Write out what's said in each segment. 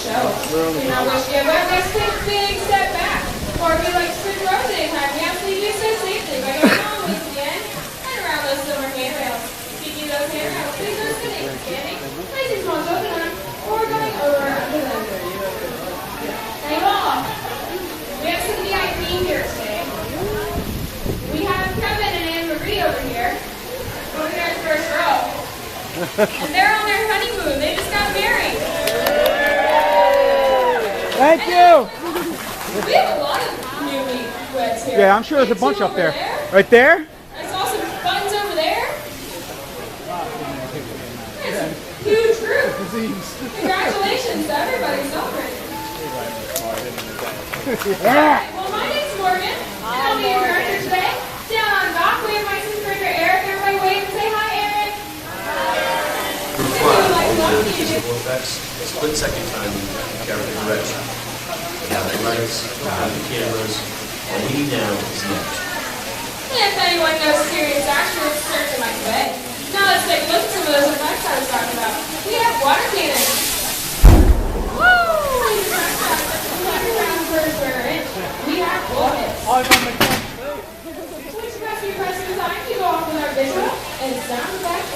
show. You know, wish you a nice big step back. Or if you like to switch rows anytime, we absolutely do so safely by going all the way to the end and around those silver handrails. Speaking of those handrails, please are sitting, standing, placing small toes on them, or going over under them. Now you all, we have some VIP here today. We have Kevin and Anne Marie over here. Over there in the first row. And they're on their honeymoon. They just got married. Thank you. We have a lot of newlyweds here. Yeah, I'm sure there's a bunch up there. Right there? I saw some buttons over there. It's a huge group. Congratulations to everybody celebrating. Yeah. Well, my name's Morgan. I'll be your director today. Down on dock, we have my assistant director, Eric. Everybody wave and say hi, Eric. Split second time in character direction. We have the lights, we have the cameras, and he now is next. And if anyone knows serious action, it's certainly my way. Now let's take a look at some of those effects I was talking about. We have water cannons. Woo! We have bullets. Which rescue press design to go off with our visual and sound effects.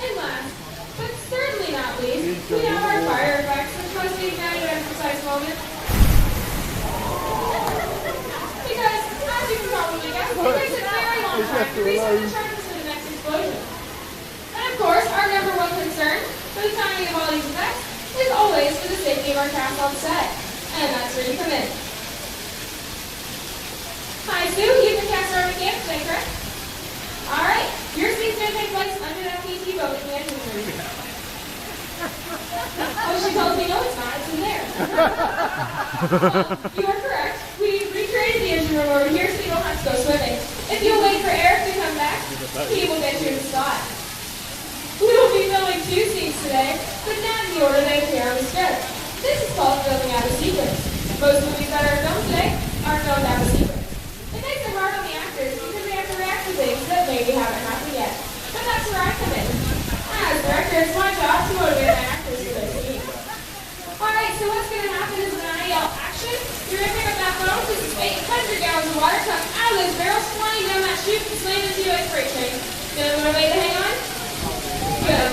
And last, but certainly not least, we have our fire effects, which must be ignited at a precise moment. Because, as you can probably guess, it takes a very long time to reset the charges for the next explosion. And of course, our number one concern for the timing of all these effects is always for the safety of our cast on set. And that's where you come in. Hi, Sue. You've been cast around the camp today, correct? All right. Your scene's going to take place under that PT boat in the engine room. Oh, she tells me no, it's not. It's in there. You are correct. We recreated the engine room over here so you don't have to go swimming. If you'll wait for Eric to come back, he will get you in the spot. We will be filming 2 scenes today, but not in the order they appear on the script. This is called filming out of sequence. Most movies that are filmed today are filmed out of sequence. It makes it hard on the actors because they have to react to things that maybe haven't happened yet. But that's where I come in. As director, it's my job to motivate my actors for their scene. Alright, so what's going to happen is when I yell action, you're going to pick up that phone, this is 800 gallons of water coming out of those barrels, flying down that chute and slamming into you like freight train. Feeling motivated to hang on? Good.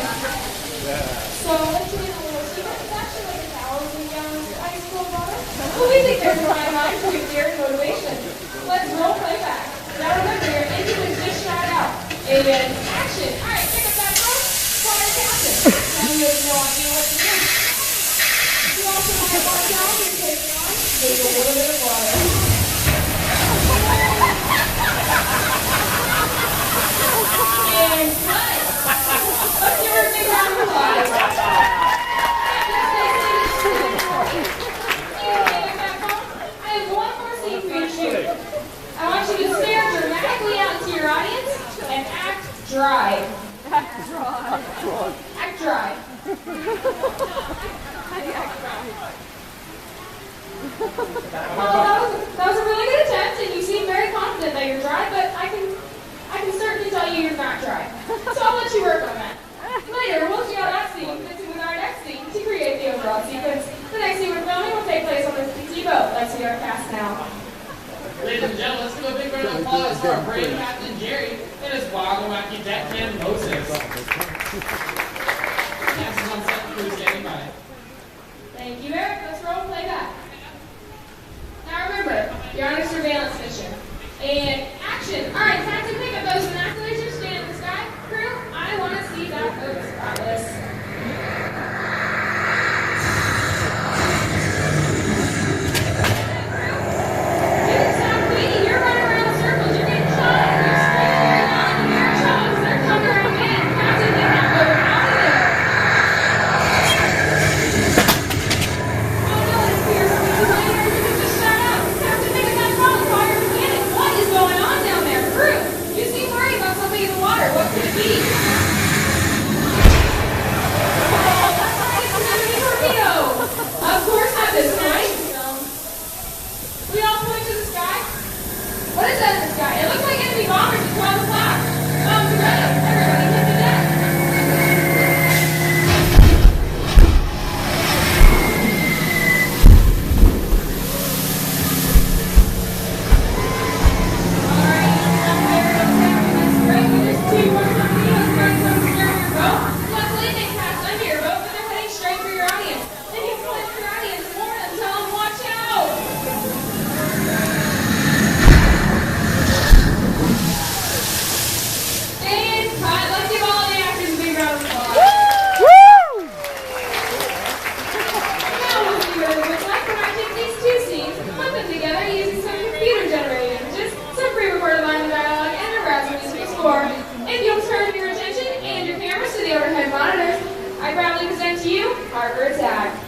So let's do it a little cheaper. It's actually like 1,000 gallons of ice cold water. Well, we think there's a fine line between fear and motivation. Let's role play back. Now remember, your engine is just shot out. And action. Alright, pick up that phone, call your captain. Now you have no idea what to do. You also want to watch out and take it on. There's a little bit of water. And cut. Let's give her a big round of applause. I have one more scene for you to shoot. I want you to stare dramatically out into your audience and act dry. Act dry. Act dry. Well, that was a really good attempt, and you seem very confident that you're dry, but I can certainly tell you you're not dry. So I'll let you work on that. Later, we'll see how that scene fits in with our next scene to create the overall sequence. The next scene we're filming will take place on this PT boat. Let's see our cast now. Ladies and gentlemen, let's give a big round of applause for our brave Captain Jerry and his wild and wacky deckman Moses. Cast is on set, crew standing by. Thank you, Eric. Let's roll play back. Now remember, you're on a surveillance mission. And action! Alright, time to pick up those binoculars. You're standing in the sky. Crew, I want to see that boat spotless. They're coming around me. Captain, get that boat out. score. If you'll turn your attention and your cameras to the overhead monitors, I proudly present to you Parkour Attack.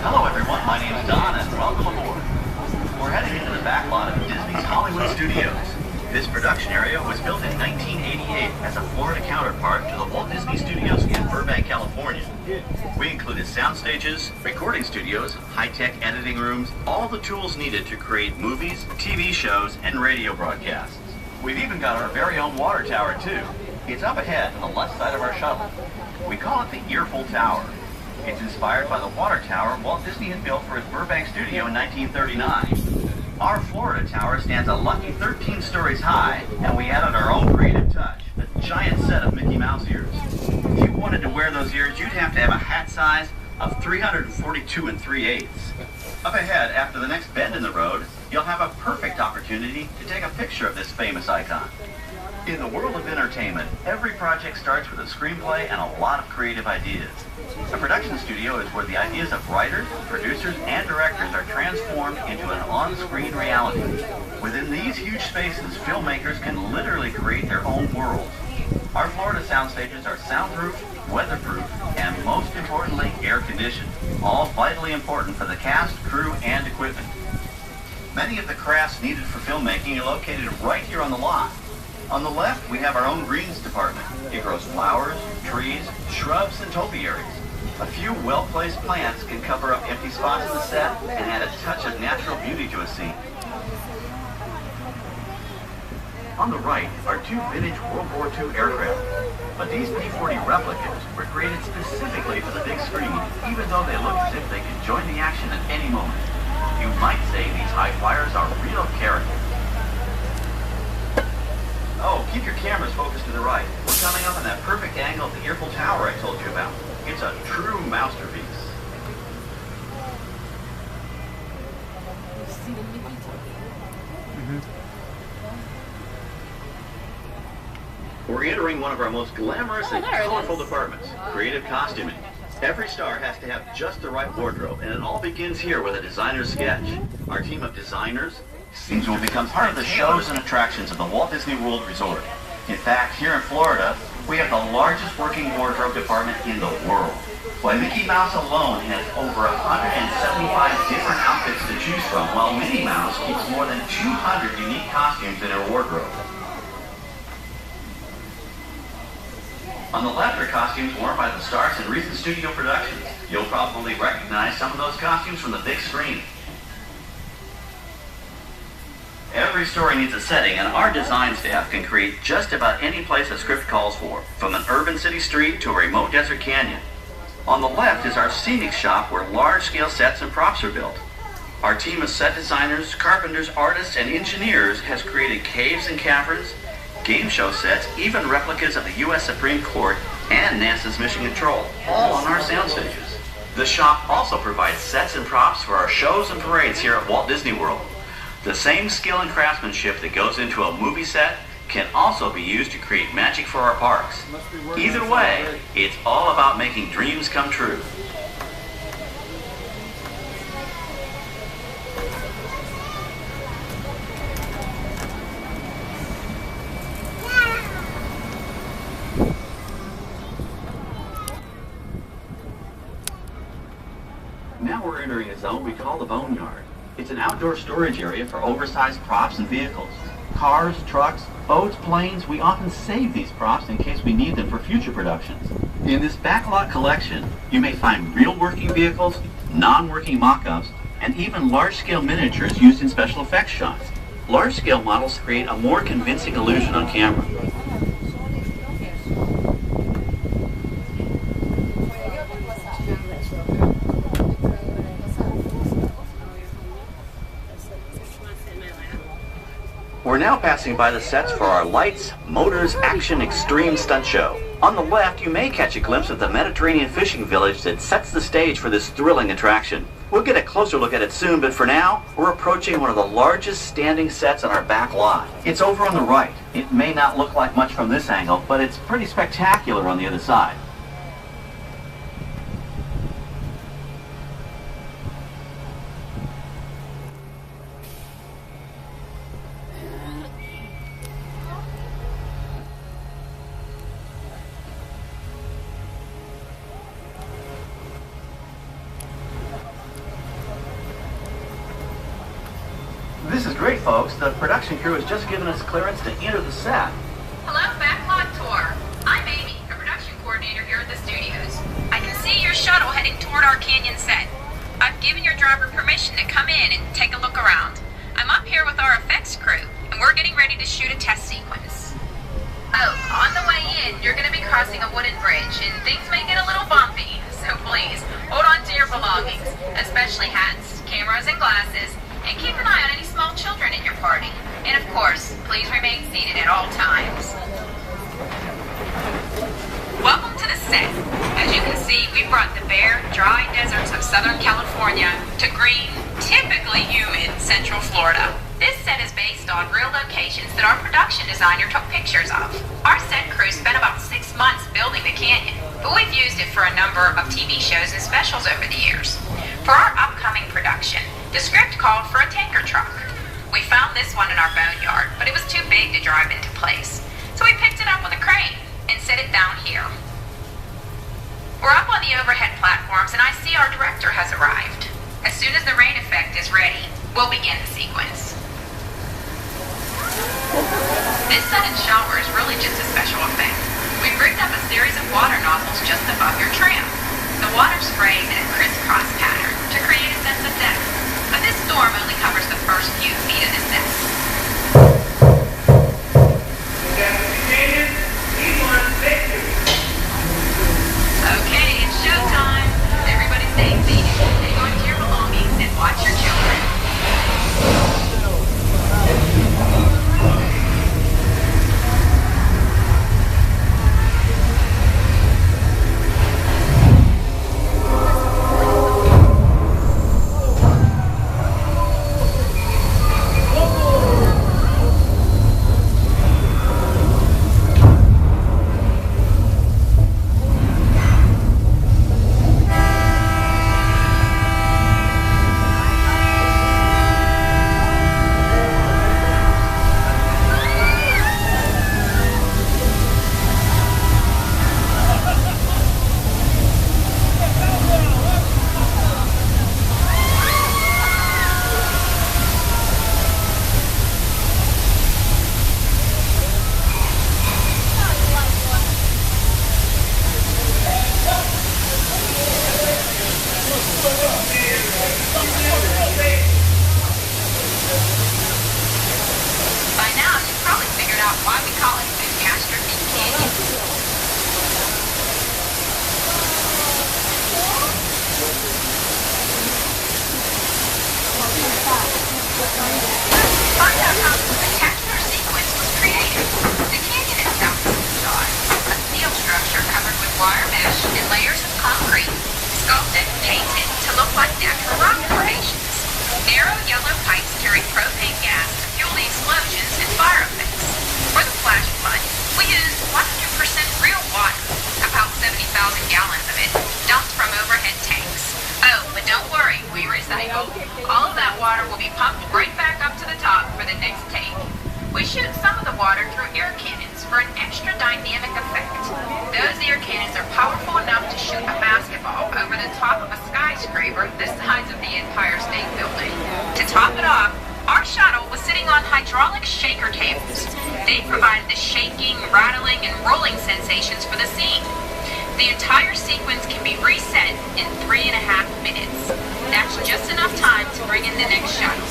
Hello everyone, my name is Don and welcome aboard. We're heading into the backlot of Disney's Hollywood Studios. This production area was built in 1988 as a Florida counterpart to the Walt Disney Studios in Burbank, California. We included sound stages, recording studios, high-tech editing rooms, all the tools needed to create movies, TV shows, and radio broadcasts. We've even got our very own water tower too. It's up ahead on the left side of our shuttle. We call it the Earful Tower. It's inspired by the water tower Walt Disney had built for his Burbank studio in 1939. Our Florida tower stands a lucky 13 stories high, and we added our own creative touch, a giant set of Mickey Mouse ears. If you wanted to wear those ears, you'd have to have a hat size of 342 3/8. Up ahead, after the next bend in the road, you'll have a perfect opportunity to take a picture of this famous icon. In the world of entertainment, every project starts with a screenplay and a lot of creative ideas. A production studio is where the ideas of writers, producers, and directors are transformed into an on-screen reality. Within these huge spaces, filmmakers can literally create their own worlds. Our Florida sound stages are soundproof, weatherproof, and most importantly, air-conditioned, all vitally important for the cast, crew, and equipment. Many of the crafts needed for filmmaking are located right here on the lot. On the left, we have our own greens department. It grows flowers, trees, shrubs, and topiaries. A few well-placed plants can cover up empty spots in the set and add a touch of natural beauty to a scene. On the right are two vintage World War II aircraft. But these P-40 replicas were created specifically for the big screen, even though they look as if they could join the action at any moment. You might say these high flyers are real characters. Oh, keep your cameras focused to the right. We're coming up on that perfect angle of the Earful Tower I told you about. It's a true masterpiece. We're entering one of our most glamorous and colorful departments, creative costuming. Every star has to have just the right wardrobe, and it all begins here with a designer's sketch. Our team of designers will become part of the shows and attractions of the Walt Disney World Resort. In fact, here in Florida, we have the largest working wardrobe department in the world. Why, Mickey Mouse alone has over 175 different outfits to choose from, while Minnie Mouse keeps more than 200 unique costumes in her wardrobe. On the left are costumes worn by the stars in recent studio productions. You'll probably recognize some of those costumes from the big screen. Every story needs a setting, and our design staff can create just about any place a script calls for, from an urban city street to a remote desert canyon. On the left is our scenic shop where large-scale sets and props are built. Our team of set designers, carpenters, artists, and engineers has created caves and caverns, game show sets, even replicas of the U.S. Supreme Court and NASA's Mission Control, all on our sound stages. The shop also provides sets and props for our shows and parades here at Walt Disney World. The same skill and craftsmanship that goes into a movie set can also be used to create magic for our parks. Either way, it's all about making dreams come true. Now we're entering a zone we call the Boneyard. It's an outdoor storage area for oversized props and vehicles. Cars, trucks, boats, planes, we often save these props in case we need them for future productions. In this backlot collection, you may find real working vehicles, non-working mock-ups, and even large-scale miniatures used in special effects shots. Large-scale models create a more convincing illusion on camera. We're now passing by the sets for our Lights, Motors, Action Extreme Stunt Show. On the left, you may catch a glimpse of the Mediterranean fishing village that sets the stage for this thrilling attraction. We'll get a closer look at it soon, but for now, we're approaching one of the largest standing sets on our back lot. It's over on the right. It may not look like much from this angle, but it's pretty spectacular on the other side. This is great, folks. The production crew has just given us clearance to enter the set. Hello, Backlot Tour. I'm Amy, a production coordinator here at the studios. I can see your shuttle heading toward our canyon set. I've given your driver permission to come in and take a look around. I'm up here with our effects crew, and we're getting ready to shoot a test sequence. Oh, on the way in, you're going to be crossing a wooden bridge, and things may get a little bumpy. So please, hold on to your belongings, especially hats, cameras, and glasses. And keep an eye on any small children in your party. And of course, please remain seated at all times. Welcome to the set. As you can see, we brought the bare, dry deserts of Southern California to green, typically humid Central Florida. This set is based on real locations that our production designer took pictures of. Our set crew spent about 6 months building the canyon, but we've used it for a number of TV shows and specials over the years. For our upcoming production, the script called for a tanker truck. We found this one in our boneyard, but it was too big to drive into place. So we picked it up with a crane and set it down here. We're up on the overhead platforms and I see our director has arrived. As soon as the rain effect is ready, we'll begin the sequence. This sudden shower is really just a special effect. We've rigged up a series of water nozzles just above your tram. The water sprays in a crisscross pattern to create a sense of depth. But this storm only covers the first few feet of the set. Okay, it's showtime. Everybody stay seated. Hang on to your belongings and watch your children. Find out how the spectacular sequence was created. The canyon itself is a facade, a steel structure covered with wire mesh and layers of concrete, sculpted and painted to look like natural rock formations. Narrow yellow pipes carry propane gas to fuel the explosions and fire effects. For the flash flood, we used 100% real water, about 70,000 gallons of it, dumped from overhead tanks. Oh, but don't worry, we recycle. All of that water will be pumped right back up to the top for the next take. We shoot some of the water through air cannons for an extra dynamic effect. Those air cannons are powerful enough to shoot a basketball over the top of a skyscraper skyscraper the size of the Empire State Building. To top it off, our shuttle was sitting on hydraulic shaker tables. They provided the shaking, rattling, and rolling sensations for the scene. The entire sequence can be reset in 3.5 minutes. That's just enough time to bring in the next shuttle.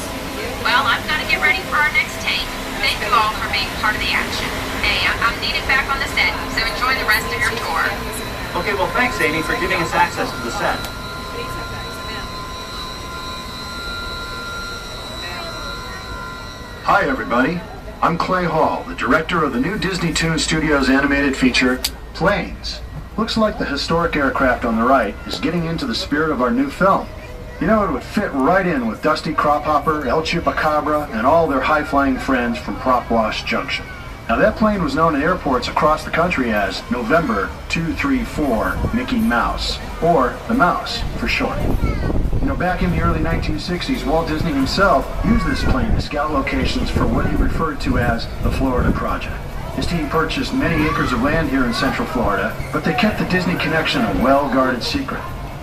Well, I've got to get ready for our next take. Thank you all for being part of the action. Hey, I'm needed back on the set, so enjoy the rest of your tour. Okay, well, thanks, Amy, for giving us access to the set. Hi, everybody. I'm Clay Hall, the director of the new Disney Toon Studios animated feature, Planes. Looks like the historic aircraft on the right is getting into the spirit of our new film. You know, it would fit right in with Dusty Crophopper, El Chupacabra, and all their high-flying friends from Prop Wash Junction. Now, that plane was known in airports across the country as November 234 Mickey Mouse, or the Mouse for short. You know, back in the early 1960s, Walt Disney himself used this plane to scout locations for what he referred to as the Florida Project. His team purchased many acres of land here in Central Florida, but they kept the Disney connection a well-guarded secret.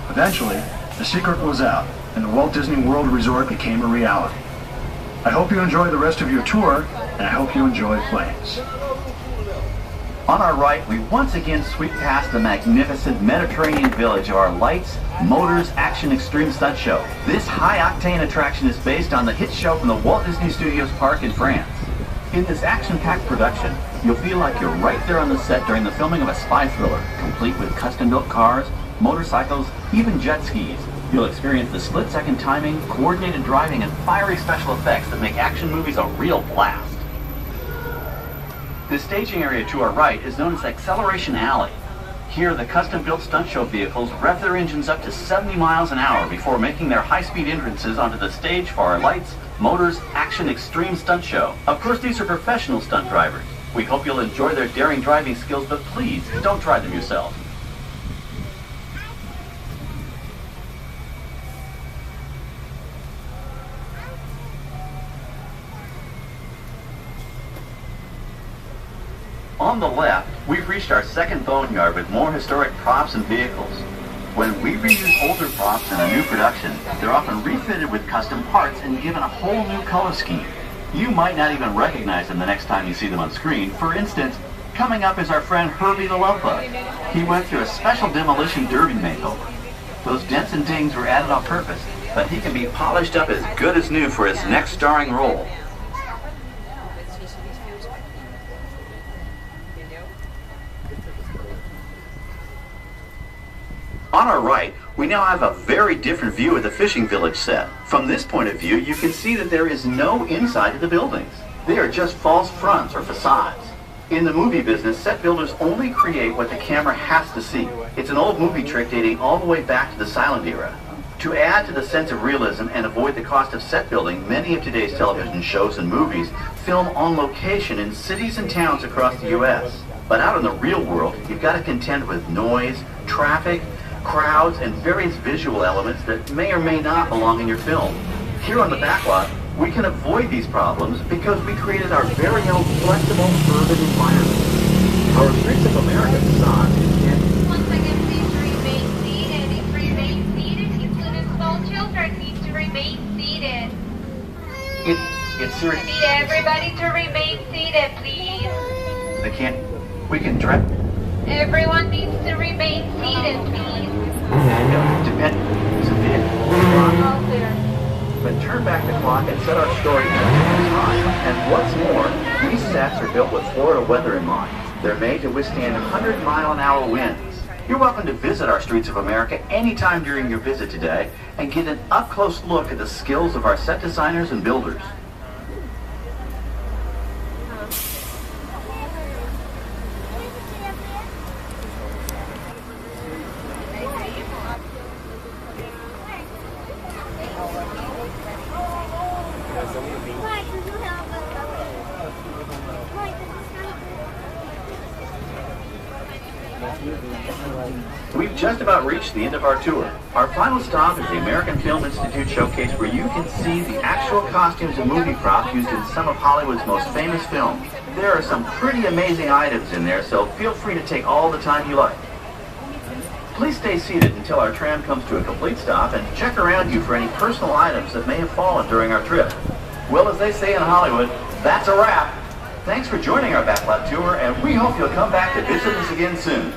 Eventually, the secret was out, and the Walt Disney World Resort became a reality. I hope you enjoy the rest of your tour, and I hope you enjoy Planes. On our right, we once again sweep past the magnificent Mediterranean village of our Lights, Motors, Action Extreme Stunt Show. This high-octane attraction is based on the hit show from the Walt Disney Studios Park in France. In this action-packed production, you'll feel like you're right there on the set during the filming of a spy thriller, complete with custom-built cars, motorcycles, even jet skis. You'll experience the split-second timing, coordinated driving, and fiery special effects that make action movies a real blast. The staging area to our right is known as Acceleration Alley. Here, the custom-built stunt show vehicles rev their engines up to 70 miles an hour before making their high-speed entrances onto the stage for our Lights, Motors, Action Extreme Stunt Show. Of course, these are professional stunt drivers. We hope you'll enjoy their daring driving skills, but please, don't try them yourself. On the left, we've reached our second boneyard with more historic props and vehicles. When we reuse older props in a new production, they're often refitted with custom parts and given a whole new color scheme. You might not even recognize them the next time you see them on screen. For instance, coming up is our friend Herbie the Love Bug. He went through a special demolition derby makeover. Those dents and dings were added on purpose, but he can be polished up as good as new for his next starring role. On our right, we now have a very different view of the fishing village set. From this point of view, you can see that there is no inside to the buildings. They are just false fronts or facades. In the movie business, set builders only create what the camera has to see. It's an old movie trick dating all the way back to the silent era. To add to the sense of realism and avoid the cost of set building, many of today's television shows and movies film on location in cities and towns across the U.S. But out in the real world, you've got to contend with noise, traffic, crowds, and various visual elements that may or may not belong in your film. Here on the Backlot, we can avoid these problems because we created our very own flexible urban environment. Our Streets of America facade is Once again, please remain seated. If you remain seated, including small children need to remain seated. it's serious. I need everybody to remain seated, please. We can direct. Everyone needs to remain seated, please. All clear. But turn back the clock and set our story at a time. And what's more, these sets are built with Florida weather in mind. They're made to withstand 100-mile-an-hour winds. You're welcome to visit our Streets of America anytime during your visit today and get an up-close look at the skills of our set designers and builders. We've just about reached the end of our tour. Our final stop is the American Film Institute Showcase, where you can see the actual costumes and movie props used in some of Hollywood's most famous films. There are some pretty amazing items in there, so feel free to take all the time you like. Please stay seated until our tram comes to a complete stop and check around you for any personal items that may have fallen during our trip. Well, as they say in Hollywood, that's a wrap. Thanks for joining our Backlot Tour, and we hope you'll come back to visit us again soon.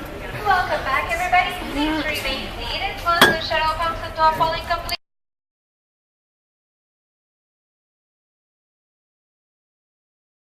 Welcome back, everybody. Please remain seated once the shuttle comes into a falling complete